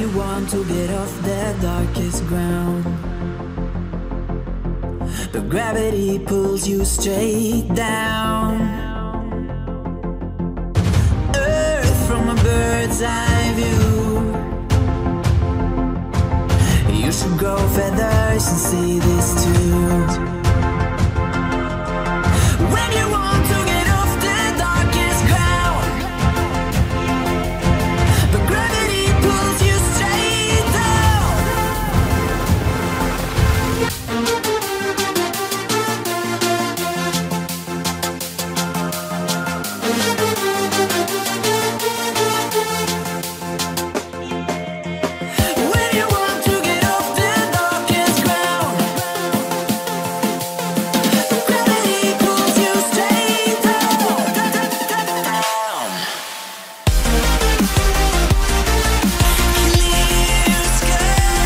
you want to get off the darkest ground, but gravity pulls you straight down. Earth from a bird's eye view. You should grow feathers and see this too. When you want to get off the darkest ground, but gravity pulls you straight down. When you want to get off the darkest ground, but gravity pulls you straight down. Clear skies.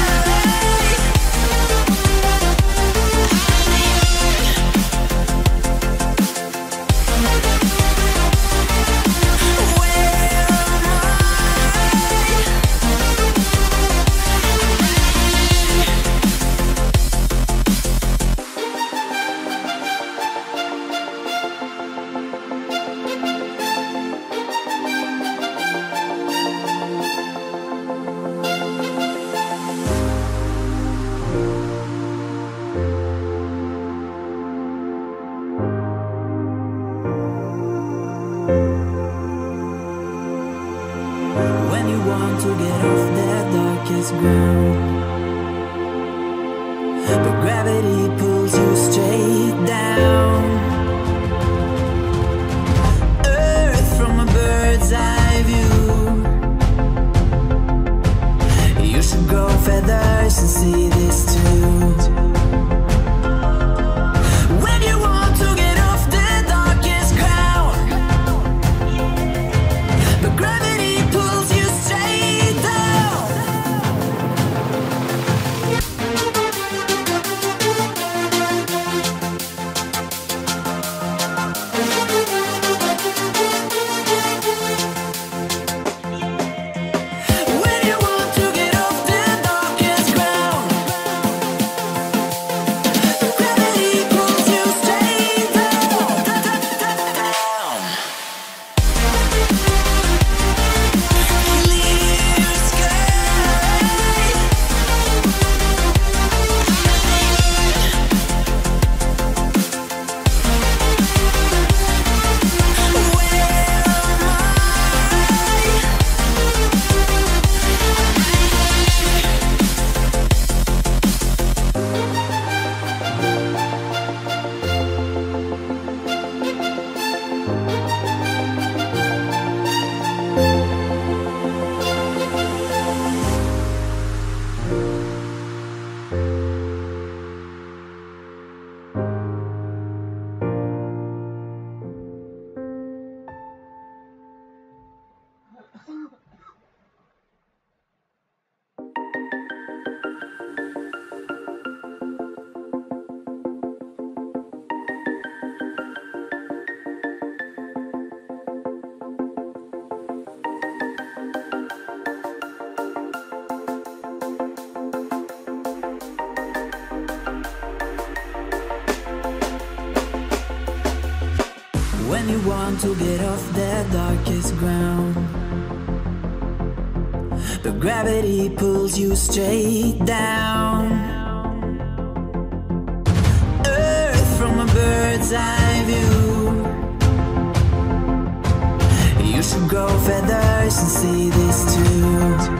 When you want to get off the darkest ground, but gravity pulls you straight down. Earth from a bird's eye view. You should grow feathers and see this too. When you want to get off the darkest ground, but gravity pulls you straight down. When you want to get off the darkest ground, but gravity pulls you straight down. Clear skies. When you want to get off the darkest ground, but gravity pulls you straight down. Earth from a bird's eye view. You should grow feathers and see this too.